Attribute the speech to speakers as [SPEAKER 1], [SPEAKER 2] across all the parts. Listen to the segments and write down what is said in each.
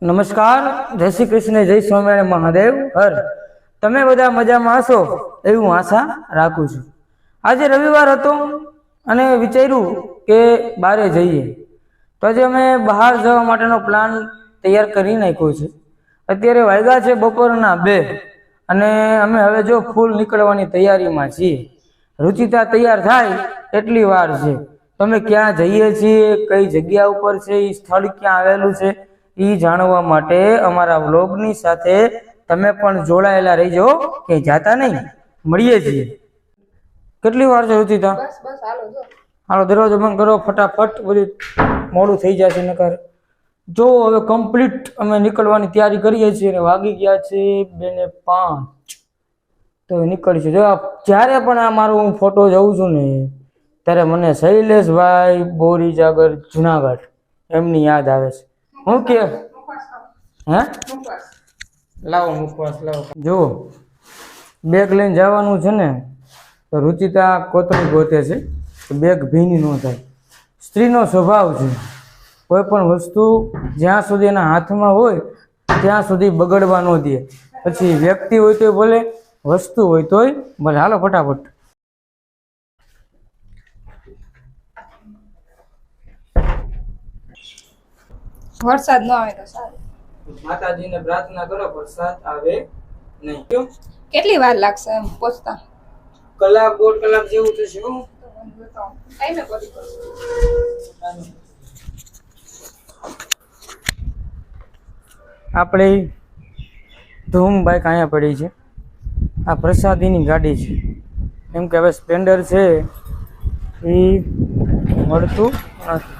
[SPEAKER 1] નમસ્કાર, જય શ્રી કૃષ્ણ, જય સ્વામિનારાયણ મહાદેવ હર. તમે બધા મજામાં હશો એવી હું આશા રાખું છું. આજે રવિવાર હતો અને વિચાર્યું કે બહારે જઈએ, તો આજે અમે બહાર જવા માટેનો પ્લાન તૈયાર કરી નાખ્યો છે. અત્યારે વાગ્યા છે બપોરના 2 અને અમે હવે જો ફૂલ નીકળવાની તૈયારીમાં છીએ. રુચિતા તૈયાર થાય એટલી વાર છે. તમે ક્યાં જઈએ છીએ, કઈ જગ્યા ઉપર છે, એ સ્થળ ક્યાં આવેલું છે, એ જાણવા માટે અમારા વ્લોગની સાથે તમે પણ જોડાયેલા રહીજો, કે જાતા નહીં. મળીએ છીએ. કેટલી વાર છે રુચિતા? હાલો દરવાજો બંધ કરો ફટાફટ, બધું મોડું થઈ જશે નકર. જો હવે કમ્પ્લીટ અમે નીકળવાની તૈયારી કરીએ છીએ અને વાગી ગયા છે 2:05. તો નીકળીશું. જો જ્યારે પણ આ મારો હું ફોટો જોઉં છું ને ત્યારે મને શૈલેષભાઈ બોરીજાગર જુનાગઢ એમની યાદ આવે છે. હું કે હે લાવો મુખવાસ લાવો. જો બેગ લઈને જવાનું છે ને, તો રુચિતા કોતરી ગોતે છે તો બેગ ભીની ન થાય. સ્ત્રીનો સ્વભાવ છે, કોઈ પણ વસ્તુ જ્યાં સુધી એના હાથમાં હોય ત્યાં સુધી બગડવા ન દે. પછી વ્યક્તિ હોય તોય ભલે, વસ્તુ હોય તોય ભલે. હાલો ફટાફટ.
[SPEAKER 2] વરસાદ ન આવે તો સારું.
[SPEAKER 1] માતાજીને પ્રાર્થના કરો વરસાદ આવે નહીં.
[SPEAKER 2] કેટલી વાર લાગશે એમ પહોંચતા?
[SPEAKER 1] કલાક 1.5 કલાક જેવું થશે.
[SPEAKER 2] ટાઈમે પહોંચી
[SPEAKER 1] આપણે ધૂમ બાઈક અહીંયા પડી છે. આ પ્રસાદીની ગાડી છે, એમ કે હવે સ્પ્લેન્ડર છે એ મળતું નથી.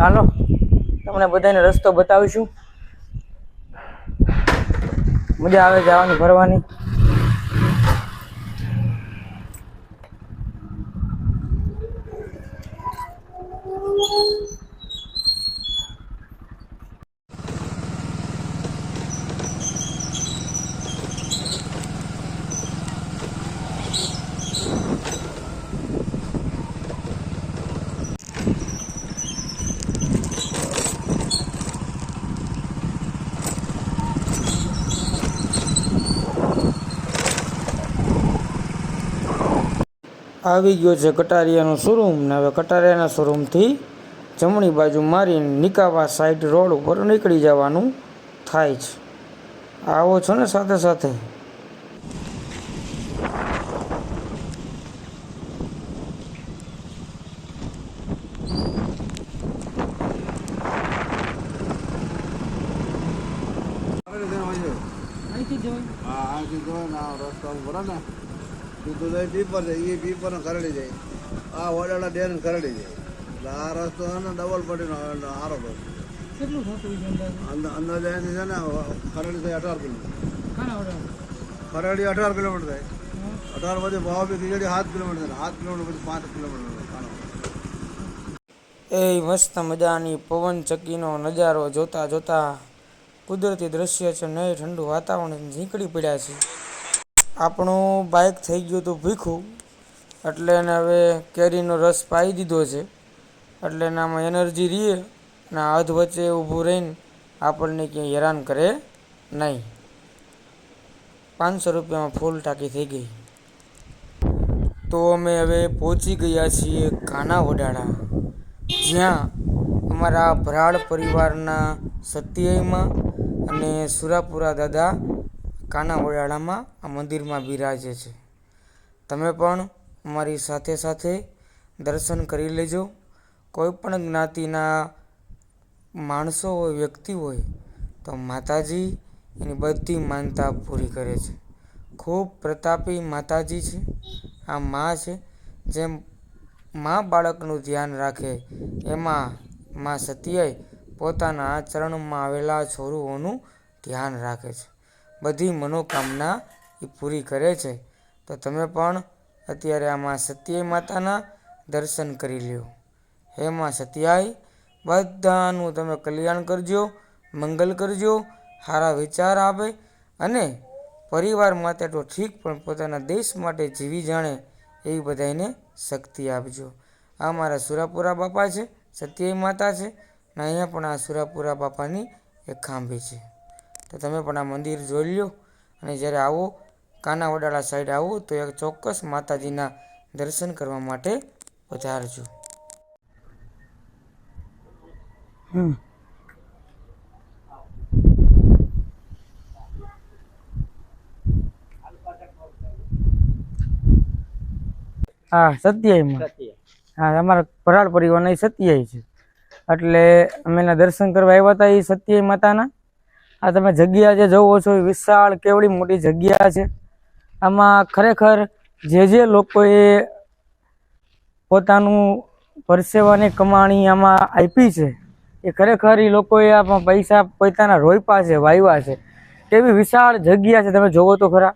[SPEAKER 1] ચાલો તમને બધાને રસ્તો બતાવીશું. મજા આવે જવાની ફરવાની. આવી ગયો છે કટારિયાનો શોરૂમ ને હવે કટારિયાના શોરૂમથી જમણી બાજુ મારીને નિકાવા સાઈડ રોડ ઉપર નીકળી જવાનું થાય છે. આવો છો ને સાથે સાથે.
[SPEAKER 3] પીપર છે, એ પીપર ખરડી જાય. આ વડાલા ડેર ખરડી જાય. એટલે આ રસ્તો છે ને ડબલ પડીનો આરો
[SPEAKER 1] કેટલું થતું
[SPEAKER 3] અંદાજે અહીંથી છે ને ખરડી થાય 18 કિલોમીટર. ખરડી 18 કિલોમીટર થાય. 18 પછી ભાવ બી ખીચડી 7 કિલોમીટર થાય. 7 કિલોમીટર પછી 5 કિલોમીટર.
[SPEAKER 1] એ મસ્ત મજાની પવન ચક્કીનો નજારો જોતા જોતા કુદરતી દ્રશ્ય છે ને ઠંડુ વાતાવરણ નીકળી પડ્યા છે. આપણું બાઇક થઈ ગયું હતું ભીખું, એટલે એને હવે કેરીનો રસ પાઈ દીધો છે, એટલે એનામાં એનર્જી રહીએ અને અધ વચ્ચે ઊભું રહીને આપણને ક્યાંય હેરાન કરે નહીં. 500 રૂપિયામાં ફૂલ ટાંકી થઈ ગઈ. તો અમે હવે પહોંચી ગયા છીએ કાનાવડાળા, જ્યાં અમારા ભરાડ પરિવારના સત્યમાં અને સુરાપુરા દાદા કાનાવડાળામાં આ મંદિરમાં બિરાજે છે. તમે પણ અમારી સાથે સાથે દર્શન કરી લેજો. કોઈ પણ જ્ઞાતિના માણસો હોય, વ્યક્તિ હોય, તો માતાજી એની બધી માનતા પૂરી કરે છે. ખૂબ પ્રતાપી માતાજી છે. આ મા છે, જેમ મા બાળકનું ધ્યાન રાખે એમાં મા સતીએ પોતાના ચરણમાં આવેલા છોરુઓનું ધ્યાન રાખે છે. બધી મનોકામના એ પૂરી કરે છે. તો તમે પણ અત્યારે આમાં સત્ય માતાના દર્શન કરી લ્યો. હે માં સત્યાય, બધાનું તમે કલ્યાણ કરજો, મંગલ કરજો, સારા વિચાર આપે અને પરિવાર માટે તો ઠીક પણ પોતાના દેશ માટે જીવી જાણે એવી બધાને શક્તિ આપજો. આ મારા સુરાપુરા બાપા છે, સત્યય માતા છે, અને અહીંયા પણ આ સુરાપુરા બાપાની એક ખાંભી છે. તો તમે પણ આ મંદિર જોઈ લો, અને જ્યારે આવો કાનાવડાળા સાઈડ આવો તો એક ચોક્કસ માતાજીના દર્શન કરવા માટે પધારજો. હા, સત્યાવીમાં. હા, અમારા ભરાડ પરિવારના સત્યાવી છે, એટલે અમે એના દર્શન કરવા આવ્યા હતા એ સત્યાવી માતાના. આ તમે જગ્યા જે જોવો છો એ વિશાળ કેવડી મોટી જગ્યા છે. આમાં ખરેખર જે લોકોએ પોતાનું પરસેવાની કમાણી આમાં આપી છે એ ખરેખર એ લોકોએ આમાં પૈસા પોતાના રોયપા છે, વાવ્યા છે. કેવી વિશાળ જગ્યા છે, તમે જોવો તો ખરા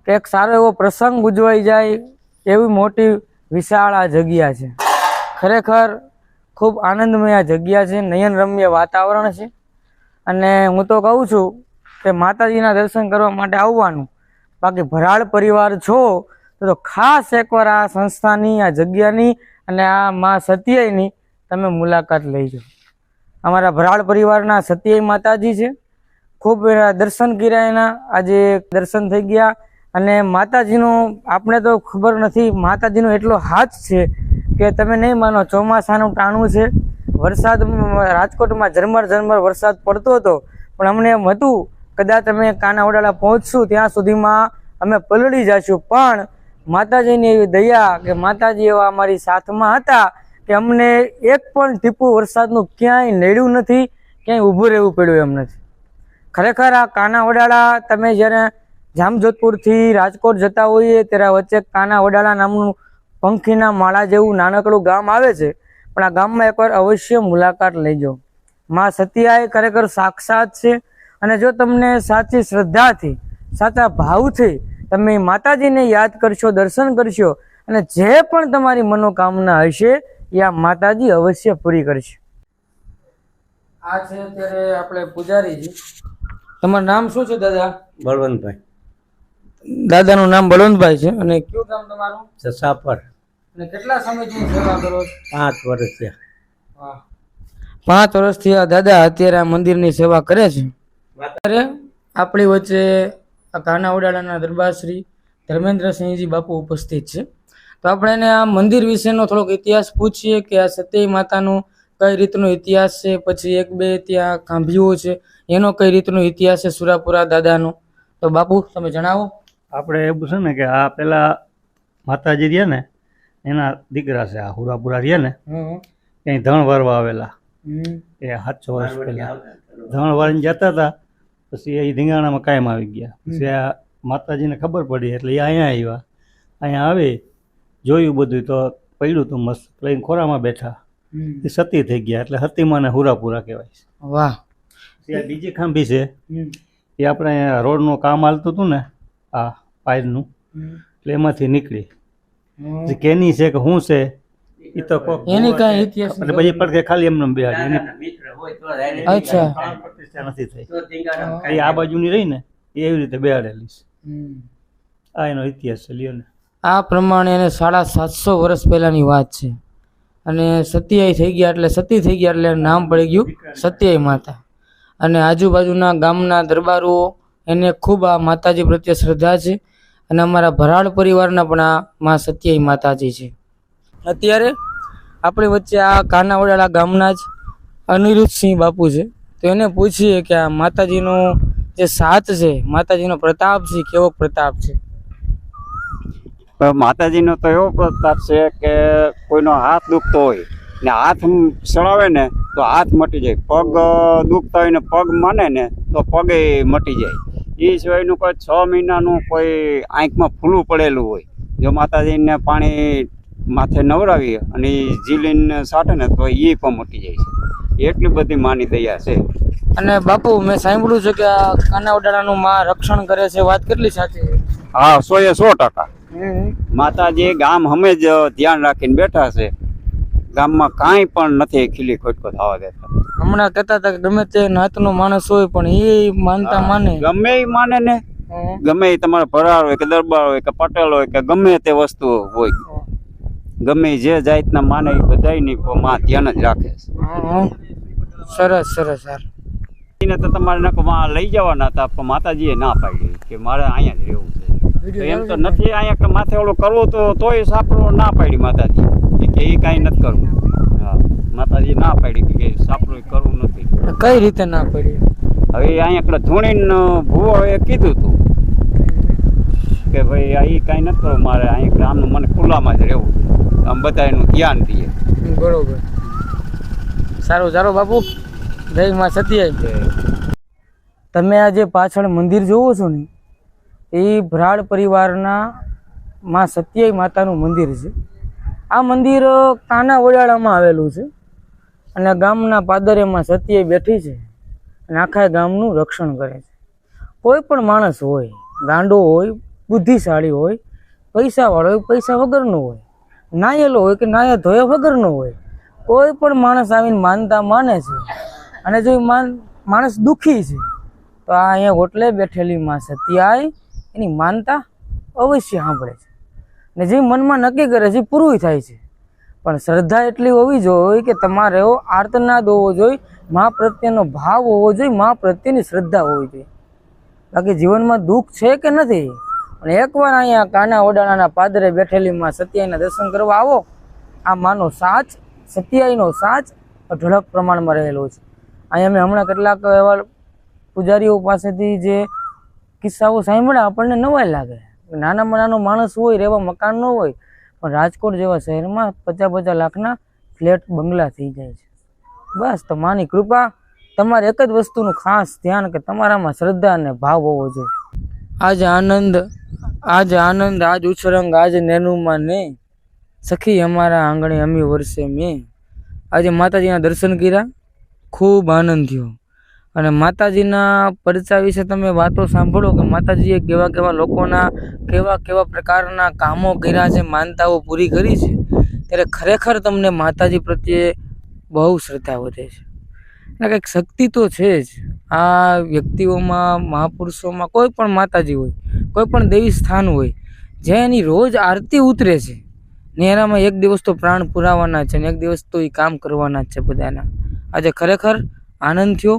[SPEAKER 1] કે એક સારો એવો પ્રસંગ ઉજવાઈ જાય એવી મોટી વિશાળ આ જગ્યા છે. ખરેખર ખૂબ આનંદમય આ જગ્યા છે, નયનરમ્ય વાતાવરણ છે. અને હું તો કહું છું કે માતાજીના દર્શન કરવા માટે આવવાનું. બાકી ભરાડ પરિવાર છો તો ખાસ એકવાર આ સંસ્થાની, આ જગ્યાની અને આ મા સત્યાઈની તમે મુલાકાત લઈજો. અમારા ભરાડ પરિવારના સત્યાઈ માતાજી છે. ખૂબ એના દર્શન કર્યા, એના આજે દર્શન થઈ ગયા. અને માતાજીનું આપણે તો ખબર નથી, માતાજીનો એટલો હાથ છે કે તમે નહીં માનો. ચોમાસાનું ટાણું છે, વરસાદ રાજકોટમાં ઝરમર વરસાદ પડતો હતો, પણ અમને એમ હતું કદાચ અમે કાનાવડાળા પહોંચશું ત્યાં સુધીમાં અમે પલળી જઈશું. પણ માતાજીની એવી દયા કે માતાજી એવા અમારી સાથમાં હતા કે અમને એક પણ ટીપું વરસાદનું ક્યાંય નડ્યું નથી, ક્યાંય ઊભું રહેવું પડ્યું એમ નથી. ખરેખર આ કાનાવડાળા તમે જ્યારે જામજોધપુરથી રાજકોટ જતા હોઈએ ત્યારે વચ્ચે કાનાવડાળા નામનું પંખીના માળા જેવું નાનકડું ગામ આવે છે, પણ આ ગામમાં એકવાર અવશ્ય મુલાકાત લેજો. માં સત્યાએ ખરેખર સાક્ષાત છે. અને જો તમને સાચી શ્રદ્ધાથી, સાચા ભાવથી તમે માતાજીને યાદ કરશો, દર્શન કરશો, અને જે પણ તમારી મનોકામના હશે એ આ માતાજી અવશ્ય પૂરી કરશે. આ છે અત્યારે આપણે પૂજારીજી. તમારું નામ શું છે દાદા?
[SPEAKER 4] બળવંતભાઈ.
[SPEAKER 1] દાદાનું નામ બળવંતભાઈ છે. અને કયું ગામ તમારું?
[SPEAKER 4] સસાપર.
[SPEAKER 1] અને કેટલા સમયથી સેવા કરો છો?
[SPEAKER 4] 5 વર્ષ થયા.
[SPEAKER 1] વાહ, 5 વર્ષથી આ દાદા અત્યારે આ મંદિરની સેવા કરે છે. અત્યારે આપણી વચ્ચે આ કાનાવડાળાના દરબાર શ્રી ધર્મેન્દ્રસિંહજી બાપુ ઉપસ્થિત છે. તો આપણે એને આ મંદિર વિશેનો થોડોક ઇતિહાસ પૂછીએ કે આ સત્યઈ માતાનું કઈ રીતનો ઇતિહાસ છે, પછી 1-2 ત્યાં ખાંભીઓ છે એનો કઈ રીતનો ઇતિહાસ છે, સુરાપુરા દાદાનો. તો બાપુ તમે જણાવો.
[SPEAKER 4] આપણે એવું છે ને કે આ પેલા માતાજી રહ્યા ને એના દીકરા છે, આ હુરાપુરા રહ્યા ને ક્યાંય ધણ વારવા આવેલા એ 700 વર્ષ પહેલા ધણ વારીને જતા હતા. પછી એ ધીંગાણામાં કાયમ આવી ગયા. પછી આ માતાજીને ખબર પડી એટલે એ અહીંયા આવ્યા. અહીંયા આવી જોયું બધું તો પડ્યું હતું મસ્ત, લઈને ખોરામાં બેઠા. એ સતી થઈ ગયા એટલે હતીમાને હુરાપુરા કહેવાય છે.
[SPEAKER 1] વાહ.
[SPEAKER 4] ત્યાં બીજી ખાંભી છે એ આપણે રોડનું કામ હાલતું હતું ને આ પાયરનું, એટલે એમાંથી નીકળી. જે કેની છે કે શું છે એ તો
[SPEAKER 1] એની કઈ ઇતિહાસ
[SPEAKER 4] એટલે પછી પડકે ખાલી એમને બેહાડી.
[SPEAKER 1] અચ્છા,
[SPEAKER 4] પ્રતિષ્ઠા નથી થઈ. એ આ બાજુની રહી ને એ એવી રીતે બેહાડેલી છે. આ એનો ઇતિહાસ છે, લ્યો ને.
[SPEAKER 1] આ પ્રમાણે એને 750 વર્ષ પહેલાની વાત છે. અને સત્યાઈ થઈ ગયા એટલે સતી થઈ ગયા એટલે નામ પડી ગયું સત્યાઈ માતા. અને આજુબાજુના ગામના દરબારો એને ખૂબ આ માતાજી પ્રત્યે શ્રદ્ધા છે. અને અમારા ભરાડ પરિવારના પણ આ માં સત્યાઈ માતાજી છે. અત્યારે આપણી વચ્ચે આ કાનાવડાળા ગામના જ અનિરુદ્ધસિંહ બાપુ છે. તો એને પૂછીએ કે આ માતાજીનો જે સાથ છે, માતાજીનો પ્રતાપ છે, કેવો પ્રતાપ છે?
[SPEAKER 5] માતાજીનો તો એવો પ્રતાપ છે કે કોઈનો હાથ દુખતો હોય ને હાથ સળાવે ને તો હાથ મટી જાય, પગ દુખતા હોય ને પગ માને ને તો પગે મટી જાય. એ સિવાયનું કોઈ 6 મહિનાનું કોઈ આંખમાં ફૂલું પડેલું હોય, જો માતાજીને પાણી માથે નવડાવી અને જીલીને સાટે ને તો એ પણ મટી જાય છે. એટલી બધી માની દયા છે.
[SPEAKER 1] અને બાપુ મેં સાંભળ્યું છે કે આ કાનાવડાળાનું માં રક્ષણ કરે છે, વાત કેટલી સાચી છે?
[SPEAKER 5] હા, 100% માતાજી ગામ હમે જ ધ્યાન રાખીને બેઠા છે. ગામમાં કાંઈ પણ નથી ખીલી ખોટકો થવા દેતા.
[SPEAKER 1] હમણાં કહેતા હતા કે ગમે તે નાતનો માણસ હોય પણ એ માનતા માને,
[SPEAKER 5] ગમે એ માને ને, ગમે એ તમારે ભરાડ હોય કે દરબાર હોય કે પટેલ હોય કે ગમે તે વસ્તુ હોય, ગમે જે જાતના માને એ બધાયની માં ધ્યાન જ રાખે છે.
[SPEAKER 1] સરસ સરસ યાર.
[SPEAKER 5] એને તો તમારે નકમાં લઈ જવાના હતા પણ માતાજીએ ના પાડી કે મારે અહીંયા જ રહેવું છે. તો એમ તો નથી અહીંયા કે માથે ઓલું કરવું તો તોય સાપડો ના પાડી માતાજી કે એ કાંઈ નથી કરવું. હા, માતાજી ના પાડી કે સાપડો કરવું નથી.
[SPEAKER 1] કઈ રીતે ના પડી?
[SPEAKER 5] હવે અહીંયા એકલા ધૂણીને ભૂવો એ કીધું હતું કે ભાઈ આ એ કાંઈ નથી કરવું મારે અહીંયા આમનું મને ખુલ્લામાં જ રહેવું આમ બધા એનું ધ્યાન દઈએ.
[SPEAKER 1] બરોબર. સારું ચાલો બાપુ, જય માં સત્યાઈ. તમે આ જે પાછળ મંદિર જોવો છો ને એ ભરાડ પરિવારના માં સત્યાઈ માતાનું મંદિર છે. આ મંદિર કાના વડાળામાં આવેલું છે અને ગામના પાદરેમાં સત્યાઈ બેઠી છે અને આખા ગામનું રક્ષણ કરે છે. કોઈ પણ માણસ હોય, ગાંડો હોય, બુદ્ધિશાળી હોય, પૈસાવાળો હોય, પૈસા વગરનો હોય, નાયેલો હોય કે નાયા ધોયા વગરનો હોય, કોઈ પણ માણસ આવીને માનતા માને છે અને જો માણસ દુઃખી છે તો આ અહીંયા હોટલે બેઠેલી માં સત્યાઈ એની માનતા અવશ્ય સાંભળે છે ને જે મનમાં નક્કી કરે છે પૂરું થાય છે. પણ શ્રદ્ધા એટલી હોવી જોઈએ કે તમારે એવો આર્તનાદ હોવો જોઈએ, મા પ્રત્યેનો ભાવ હોવો જોઈએ, મા પ્રત્યેની શ્રદ્ધા હોવી જોઈએ. બાકી જીવનમાં દુઃખ છે કે નથી, અને એકવાર અહીંયા કાના વડાણાના પાદરે બેઠેલી માં સત્યાઈના દર્શન કરવા આવો. આ માનો સાચ, સત્યાઈનો સાચ ઢળક પ્રમાણમાં રહેલો છે. અહીંયા અમે હમણાં કેટલાક એવા પૂજારીઓ પાસેથી જે કિસ્સાઓ સાંભળ્યા આપણને નવાઈ લાગે. નાનામાં નાનો માણસ હોય, રહેવા મકાન ન હોય, પણ રાજકોટ જેવા શહેરમાં 50-50 લાખના ફ્લેટ બંગલા થઈ જાય છે. બસ તમારી કૃપા. તમારે એક જ વસ્તુનું ખાસ ધ્યાન કે તમારામાં શ્રદ્ધા અને ભાવ હોવો જોઈએ. આજ આનંદ, આજ ઉછરંગ, આજ નેનુમાં ને સખી અમારા આંગણે અમી વર્ષે મેં. આજે માતાજીના દર્શન કર્યા, ખૂબ આનંદ થયો. અને માતાજીના પરચા વિશે તમે વાતો સાંભળો કે માતાજીએ કેવા કેવા લોકોના કેવા પ્રકારના કામો કર્યા છે, માનતાઓ પૂરી કરી છે, ત્યારે ખરેખર તમને માતાજી પ્રત્યે બહુ શ્રદ્ધા વધે છે. એટલે કંઈક શક્તિ તો છે જ આ વ્યક્તિઓમાં, મહાપુરુષોમાં. કોઈ પણ માતાજી હોય, કોઈ પણ દેવી સ્થાન હોય, જે એની રોજ આરતી ઉતરે છે ને એનામાં એક દિવસ તો પ્રાણ પુરાવાના છે ને એક દિવસ તો એ કામ કરવાના જ છે બધાના. આજે ખરેખર આનંદ થયો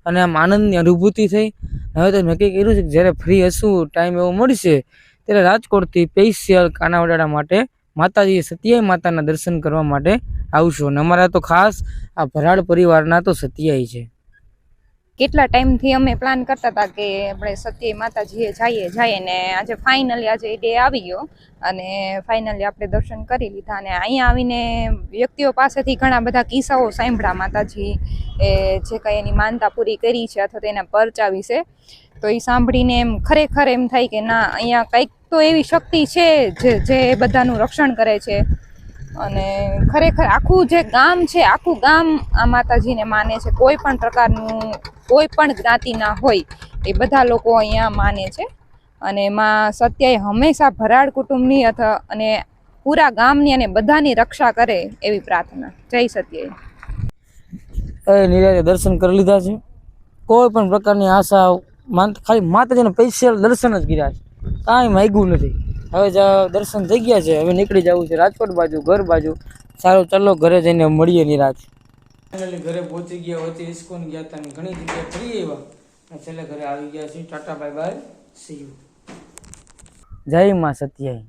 [SPEAKER 1] અને આમ આનંદની અનુભૂતિ થઈ. હવે તો નક્કી કર્યું છે કે જ્યારે ફ્રી હશું, ટાઈમ એવો મળશે ત્યારે રાજકોટથી સ્પેશિયલ કાનાવડાળા માટે માતાજી સત્યાઈ માતાના દર્શન કરવા માટે આવશો. અને અમારા તો ખાસ આ ભરાડ પરિવારના તો સત્યાઈ છે.
[SPEAKER 2] કેટલા ટાઈમથી અમે પ્લાન કરતા હતા કે આપણે સત્યાઈ માતાજીએ જઈએ ને આજે ફાઇનલી આજે ડે આવી ગયો અને ફાઇનલી આપણે દર્શન કરી લીધા. અને અહીંયા આવીને વ્યક્તિઓ પાસેથી ઘણા બધા કિસ્સાઓ સાંભળ્યા માતાજી એ જે કંઈ એની માનતા પૂરી કરી છે અથવા તો એના પરચા વિશે. તો એ સાંભળીને એમ ખરેખર એમ થાય કે ના, અહીંયા કંઈક તો એવી શક્તિ છે જે બધાનું રક્ષણ કરે છે. અને ખરેખર આખું જે ગામ છે, આખું ગામ આ માતાજીને માને છે. કોઈ પણ પ્રકારનું, કોઈ પણ જ્ઞાતિના હોય એ બધા લોકો અહીંયા માને છે. અને માં સત્યાઈ હંમેશા ભરાડ કુટુંબની અને પૂરા ગામની અને બધાની રક્ષા કરે એવી પ્રાર્થના. જય સત્યાઈ.
[SPEAKER 1] નિરાતે દર્શન કરી લીધા છે. કોઈ પણ પ્રકારની આશા ખાલી માતાજીના સ્પેશિયલ દર્શન જ કર્યા છે, કાંઈ માગ્યું નથી. હવે દર્શન થઈ ગયા છે, હવે નીકળી જવું છે રાજકોટ બાજુ, ઘર બાજુ. સારું ચાલો ઘરે જઈને મળીએ નિરાતે. ફાઇનલી ઘરે પહોંચી ગયા. વચ્ચે ઇસ્કોન ગયા હતા, ઘણી જગ્યાએ ફરી આવ્યા, છેલ્લે ઘરે આવી ગયા છીએ. Tata bye bye, C you. જય માં સત્યાઈ.